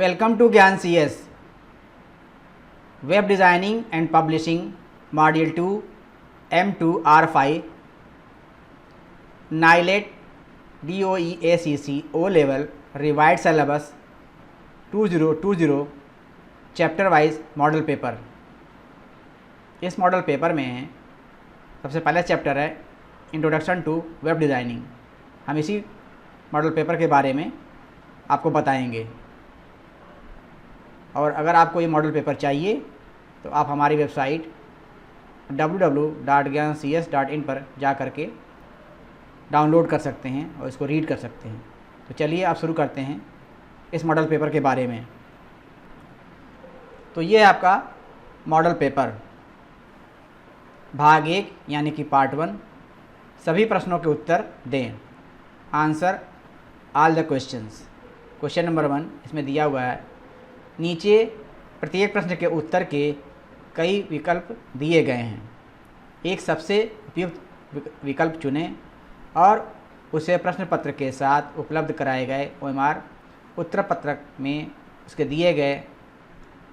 Welcome to Gyan CS Web Designing and Publishing Module 2 M2 R5 NILET DOE-ACC O Level Revised Syllabus 2020 chapter wise model paper. इस model paper में सबसे पहला chapter है introduction to web designing. हम इसी model paper के बारे में आपको बताएंगे। और अगर आपको ये मॉडल पेपर चाहिए तो आप हमारी वेबसाइट www.gyancs.in पर जा कर के डाउनलोड कर सकते हैं और इसको रीड कर सकते हैं। तो चलिए आप शुरू करते हैं इस मॉडल पेपर के बारे में। तो ये है आपका मॉडल पेपर भाग 1 यानी कि पार्ट 1। सभी प्रश्नों के उत्तर दें। Answer all the questions. Question number 1 इसमें दिया हुआ है, नीचे प्रत्येक प्रश्न के उत्तर के कई विकल्प दिए गए हैं। एक सबसे उपयुक्त विकल्प चुनें और उसे प्रश्न पत्र के साथ उपलब्ध कराए गए OMR उत्तर पत्रक में उसके दिए गए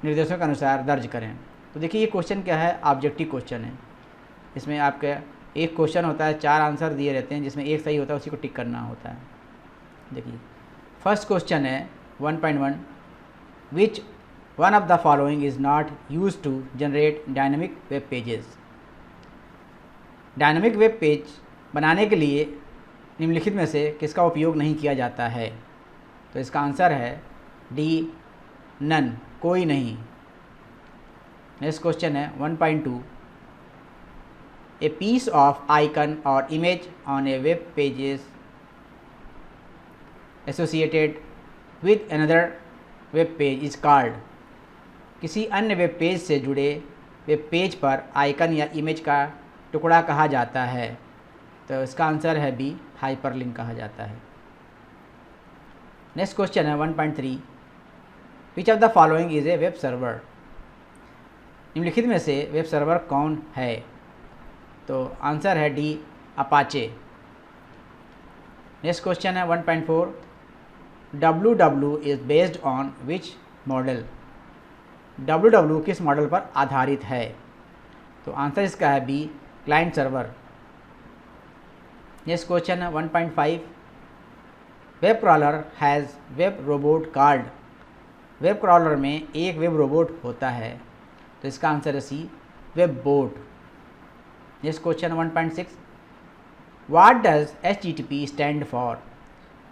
निर्देशों के अनुसार दर्ज करें। तो देखिए ये क्वेश्चन क्या है, ऑब्जेक्टिव क्वेश्चन है। इसमें आपका एक क्वेश्चन होता है, 4 आंसर दिए रहते हैं जिसमें एक सही होता है, उसी को टिक करना होता है। देखिए फर्स्ट क्वेश्चन है 1.1, which one of the following is not use to generate dynamic web pages. Dynamic web page बनाने के लिए निम्नलिखित में से किसका उपयोग नहीं किया जाता है। तो इसका आंसर है डी, नन, कोई नहीं। नेक्स्ट क्वेश्चन है 1.2, ए पीस ऑफ आइकन और image on A web pages associated with another web page is called. किसी अन्य वेब पेज से जुड़े वेब पेज पर आइकन या इमेज का टुकड़ा कहा जाता है। तो इसका आंसर है बी, हाइपरलिंक कहा जाता है। नेक्स्ट क्वेश्चन है 1.3, which of the following is a web server. निम्नलिखित में से वेब सर्वर कौन है। तो आंसर है डी, अपाचे। नेक्स्ट क्वेश्चन है 1.4, www is based on which model. www किस मॉडल पर आधारित है। तो आंसर इसका है B, client server. Next question है 1.5, web crawler has web robot card. Web crawler में एक वेब रोबोट होता है। तो इसका आंसर है C, web bot. Next question 1.6, what does HTTP stand for.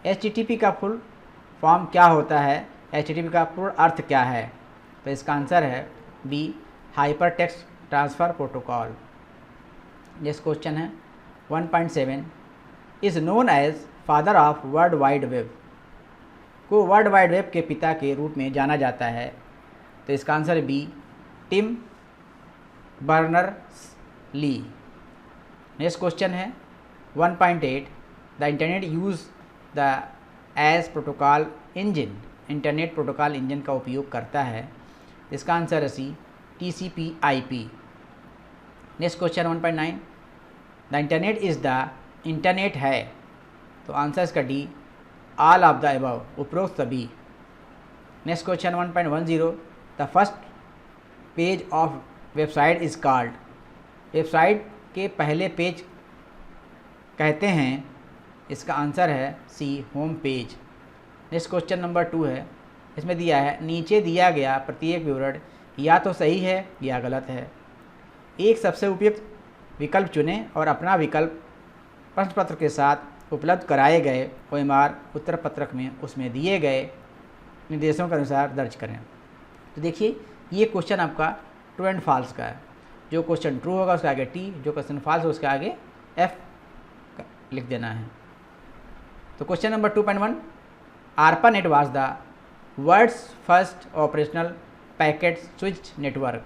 HTTP का फुल फॉर्म क्या होता है, HTTP का पूर्ण अर्थ क्या है। तो इसका आंसर है B, hyper text transfer protocol. Next question है 1.7, is known as father of world wide web. को वर्ल्ड वाइड वेब के पिता के रूप में जाना जाता है। तो इसका आंसर है B, Tim Berners-Lee. Next question है 1.8, the internet use the as protocol engine. Internet protocol engine का उपयोग करता है। इसका आंसर है C, TCP/IP। Next question 1.9, the internet is the internet है। तो आंसर इसका D, all of the above, उपरोक्त सभी। Next question 1.10, the first page of website is called. Website के पहले पेज कहते हैं। इसका आंसर है C, home page. Next question number 2 है, इसमें दिया है, नीचे दिया गया प्रत्येक विवरण या तो सही है या गलत है। एक सबसे उपयुक्त विकल्प चुनें और अपना विकल्प प्रश्न पत्र के साथ उपलब्ध कराए गए OMR उत्तर पत्रक में उसमें दिए गए निर्देशों के अनुसार दर्ज करें। तो देखिए ये क्वेश्चन आपका ट्रू एंड फॉल्स का है। जो क्वेश्चन ट्रू होगा उसके आगे T, जो क्वेश्चन फॉल्स हो उसके आगे F लिख देना है। तो question number 2.1, ARPANET was the world's first operational packet switch network.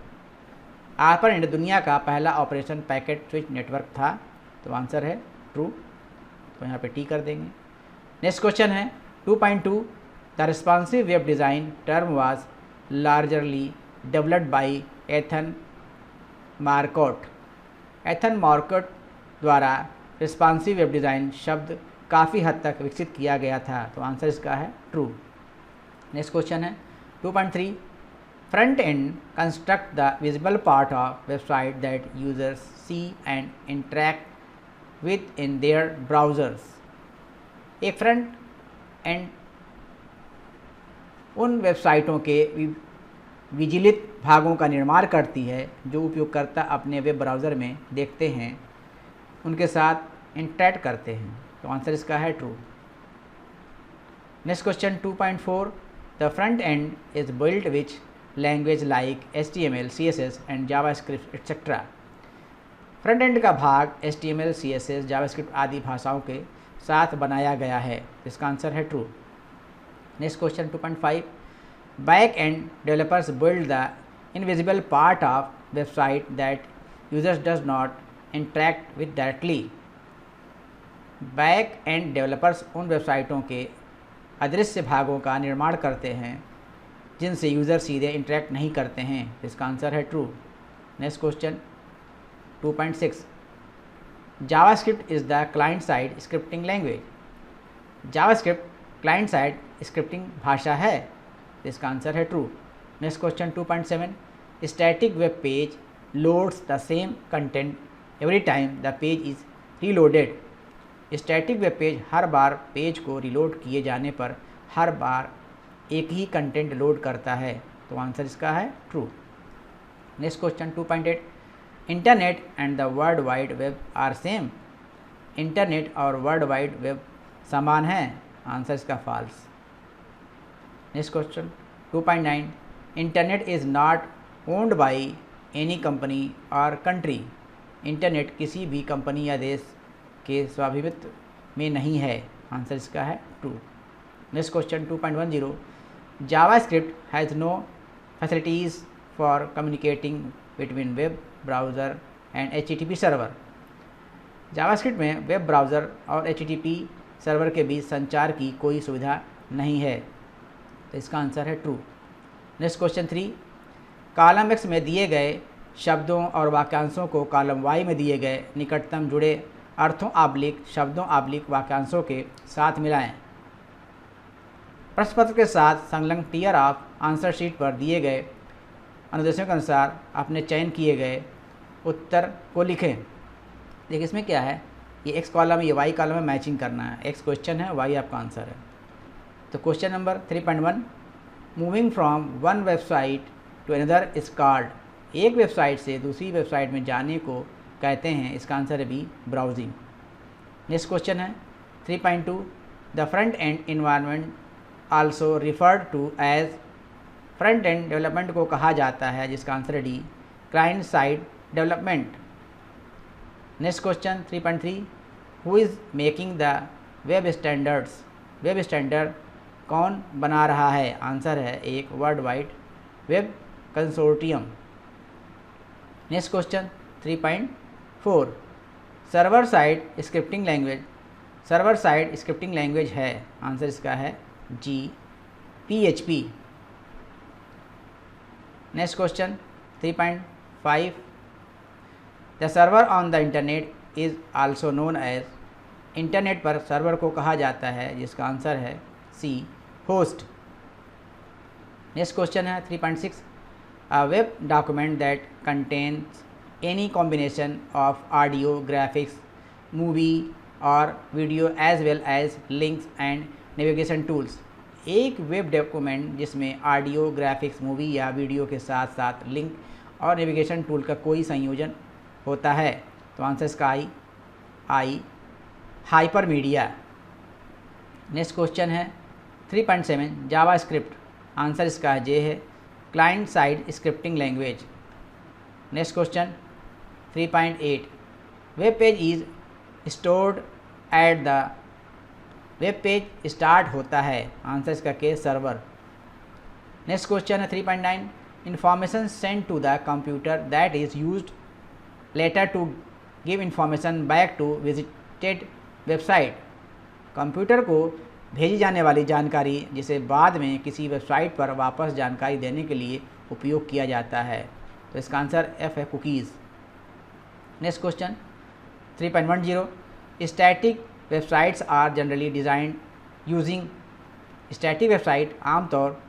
ARPANET दुनिया का पहला ऑपरेशन पैकेट स्विच नेटवर्क था। तो आंसर है ट्रू। तो यहाँ पे टी कर देंगे। नेक्स्ट क्वेश्चन है 2.2, the responsive web design term was largely developed by Ethan Marcotte. Ethan Marcotte द्वारा रिस्पॉन्सिव वेब डिज़ाइन शब्द काफ़ी हद तक विकसित किया गया था। तो आंसर इसका है ट्रू। नेक्स्ट क्वेश्चन है 2.3 front end construct the visible part of website that users see and interact with in their browsers. एक फ्रंट एंड उन वेबसाइटों के विजिलित भागों का निर्माण करती है जो उपयोगकर्ता अपने वेब ब्राउज़र में देखते हैं, उनके साथ इंटरैक्ट करते हैं। तो आंसर इसका है true. Next question 2.4 the front and is built which language like HTML, CSS and JavaScript etcetera. Front end का भाग HTML, CSS, जावास्क्रिप्ट आदि भाषाओं के साथ बनाया गया है। इसका आंसर है true. Next question 2.5 back and developers build the invisible part of website that users does not interact with directly. Back and developers उन वेबसाइटों के अदृश्य भागों का निर्माण करते हैं जिनसे यूज़र सीधे इंटरैक्ट नहीं करते हैं। इसका आंसर है true. Next question 2.6 JavaScript is the client side scripting language. JavaScript client side scripting भाषा है। इसका आंसर है true. Next question 2.7 static web page loads the same content every time the page is reloaded. Static web page her bar page को reload किए जाने पर हर बार एक ही content load करता है। तो आंसर इसका है true. Next question 2.8 internet and the world wide web are same. Internet और वर्ल्ड वाइड वेब समान हैं। आंसर इसका false. Next question 2.9 internet is not owned by any company और कंट्री। इंटरनेट किसी भी कंपनी या देश के स्वामित्व में नहीं है। आंसर इसका है true. Next question 2.10 JavaScript has no facilities for communicating between web browser and HTTP server. JavaScript में वेब ब्राउज़र और HTTP सर्वर के बीच संचार की कोई सुविधा नहीं है। तो इसका आंसर है true. Next question 3 column X में दिए गए शब्दों और वाक्यांशों को कॉलम Y में दिए गए निकटतम जुड़े अर्थों आब्लिक शब्दों आब्लिक वाक्यांशों के साथ मिलाएं। प्रश्न पत्र के साथ संलग्न टियर ऑफ आंसर शीट पर दिए गए अनुदेशों के अनुसार अपने चयन किए गए उत्तर को लिखें। देखिए इसमें क्या है, ये X कॉलम है, ये Y कॉलम में मैचिंग करना है। X क्वेश्चन है, Y आपका आंसर है। तो question number 3.1 moving from one website to another is called. एक वेबसाइट से दूसरी वेबसाइट में जाने को कहते हैं। इसका आंसर है बी ब्राउजिंग। नेक्स्ट क्वेश्चन है 3.2 the front end environment also referred to as. Front end development को कहा जाता है जिसका आंसर है D client side development. Next question 3.3 who is making the web standards. Web standard कौन बना रहा है। आंसर है एक world wide web consortium. Next question 3.4 server side scripting language. Server side scripting language है। आंसर इसका है G PHP। Next question 3.5 the server on the internet is also known as. Internet पर सर्वर को कहा जाता है जिसका आंसर है सी होस्ट। नेक्स्ट क्वेश्चन है 3.6 a web document that contains any combination of audio graphics movie और video as well as links and navigation tools. एक वेब डॉक्यूमेंट जिसमें ऑडियो ग्राफिक्स मूवी या वीडियो के साथ साथ लिंक और नेविगेशन टूल का कोई संयोजन होता है। तो आंसर इसका आई हाइपर मीडिया। नेक्स्ट क्वेश्चन है 3.7 जावास्क्रिप्ट। आंसर इसका जे है client side scripting language. Next question 3.8 web page is stored at the. Web page start होता है। आंसर इसका के सर्वर। नेक्स्ट क्वेश्चन है 3.9 information send to the computer that is used later to give information back to visited website. Computer को भेजी जाने वाली जानकारी जिसे बाद में किसी वेबसाइट पर वापस जानकारी देने के लिए उपयोग किया जाता है। तो इसका आंसर F है cookies. Next question 3.10 static websites are generally designed using. Static website आमतौर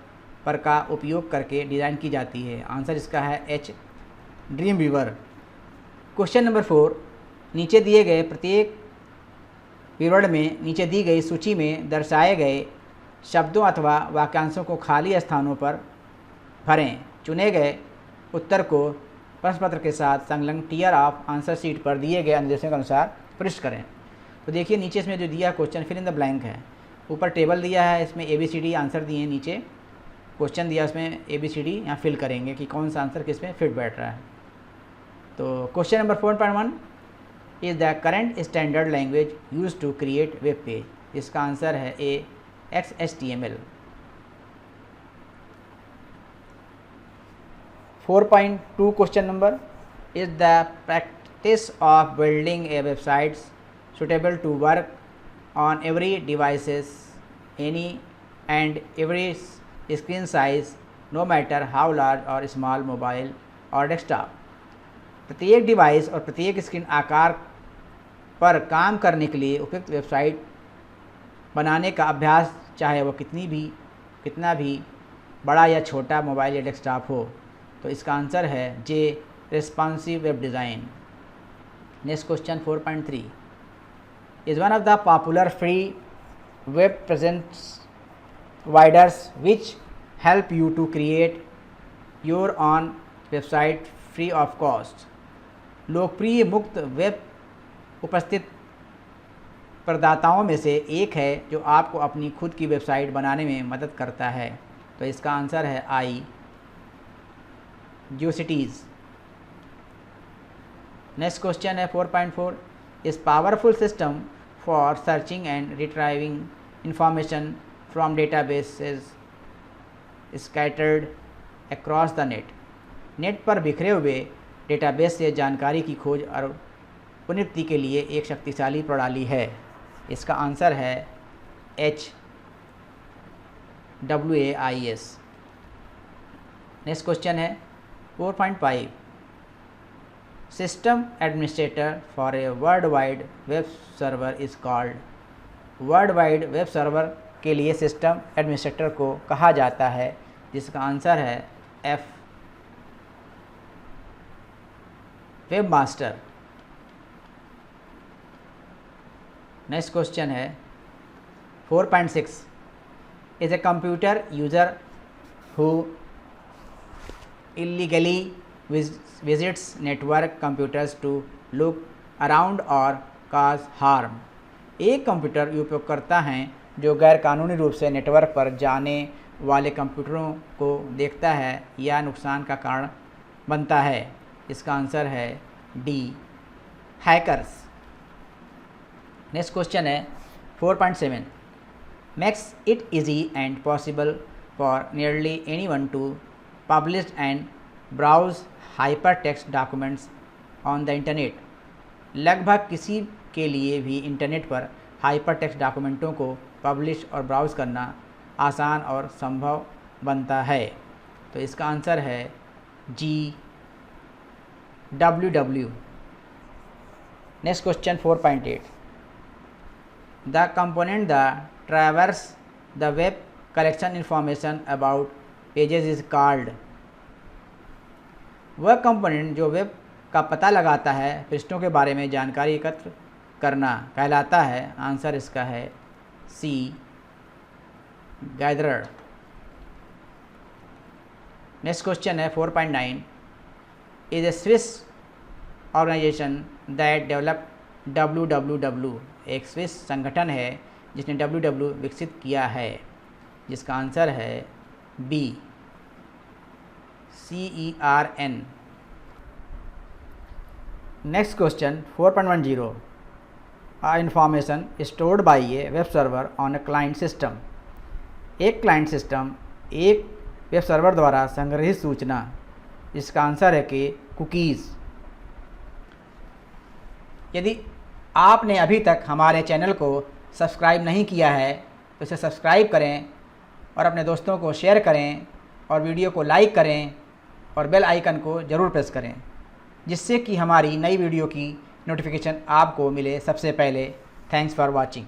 पर का उपयोग करके डिज़ाइन की जाती है। आंसर इसका है H, Dreamweaver. Question number 4, नीचे दिए गए प्रत्येक विवरण में नीचे दी गई सूची में दर्शाए गए शब्दों अथवा वाक्यांशों को खाली स्थानों पर भरें। चुने गए उत्तर को प्रश्न पत्र के साथ संलग्न टियर ऑफ आंसर शीट पर दिए गए निर्देशों के अनुसार प्रविष्ट करें। तो देखिए नीचे इसमें जो दिया question fill in the blank है। ऊपर टेबल दिया है, इसमें ABCD आंसर दिए हैं, नीचे क्वेश्चन दिया उसमें ABCD यहाँ फिल करेंगे कि कौन सा आंसर किस में फिट बैठ रहा है। तो question number 4.1 is the current standard language use to create web page. इसका आंसर है A, XHTML। 4.2 question number is the practice of building a websites suitable to work on every devices, any and every screen size, no matter how large or small, mobile or desktop। प्रत्येक device और प्रत्येक screen आकार पर काम करने के लिए उपयुक्त वेबसाइट बनाने का अभ्यास, चाहे वो कितना भी बड़ा या छोटा मोबाइल या डेस्कटॉप हो। तो इसका आंसर है J, responsive web design. Next question 4.3 is one of the popular free web presence providers which help you to create your own website free of cost। लोकप्रिय मुक्त वेब उपस्थित प्रदाताओं में से एक है जो आपको अपनी खुद की वेबसाइट बनाने में मदद करता है। तो इसका आंसर है आई, जियोसिटीज़। नेक्स्ट क्वेश्चन है 4.4 is powerful system for searching and retrieving information from databases scattered across the net। Net पर बिखरे हुए डेटाबेस से जानकारी की खोज और पुनरुक्ति के लिए एक शक्तिशाली प्रणाली है। इसका आंसर है एच, WAIS। नेक्स्ट क्वेश्चन है 4.5 system administrator for a world wide web server is called. World wide web server के लिए सिस्टम एडमिनिस्ट्रेटर को कहा जाता है, जिसका आंसर है F, web master. Next question है 4.6 is a computer user who illegally visits network computers to look around or cause harm। एक कंप्यूटर उपयोगकर्ता हैं जो गैर कानूनी रूप से नेटवर्क पर जाने वाले कंप्यूटरों को देखता है या नुकसान का कारण बनता है। इसका आंसर है डी, हैकर्स। नेक्स्ट क्वेश्चन है 4.7 makes it easy and possible for nearly anyone to publish and browse hypertext documents on the internet। लगभग किसी के लिए भी इंटरनेट पर हाइपरटेक्स्ट डॉक्यूमेंटों को पब्लिश और ब्राउज़ करना आसान और संभव बनता है। तो इसका आंसर है जी, WW। Next question 4.8 the component the traverse the web collection information about pages is called. वह कंपोनेंट जो वेब का पता लगाता है पृष्ठों के बारे में जानकारी एकत्र करना कहलाता है। आंसर इसका है सी, गैदरर। नेक्स्ट क्वेश्चन है 4.9 is a Swiss organization that develop WWW। एक स्विस संगठन है जिसने WWW विकसित किया है, जिसका आंसर है B, CERN। Next question 4.10 information stored by a web server on a client system. एक क्लाइंट सिस्टम एक वेब सर्वर द्वारा संग्रहित सूचना। इसका आंसर है कि कुकीज़। यदि आपने अभी तक हमारे चैनल को सब्सक्राइब नहीं किया है तो इसे सब्सक्राइब करें और अपने दोस्तों को शेयर करें और वीडियो को लाइक करें और बेल आइकन को ज़रूर प्रेस करें, जिससे कि हमारी नई वीडियो की नोटिफिकेशन आपको मिले सबसे पहले। Thanks for watching.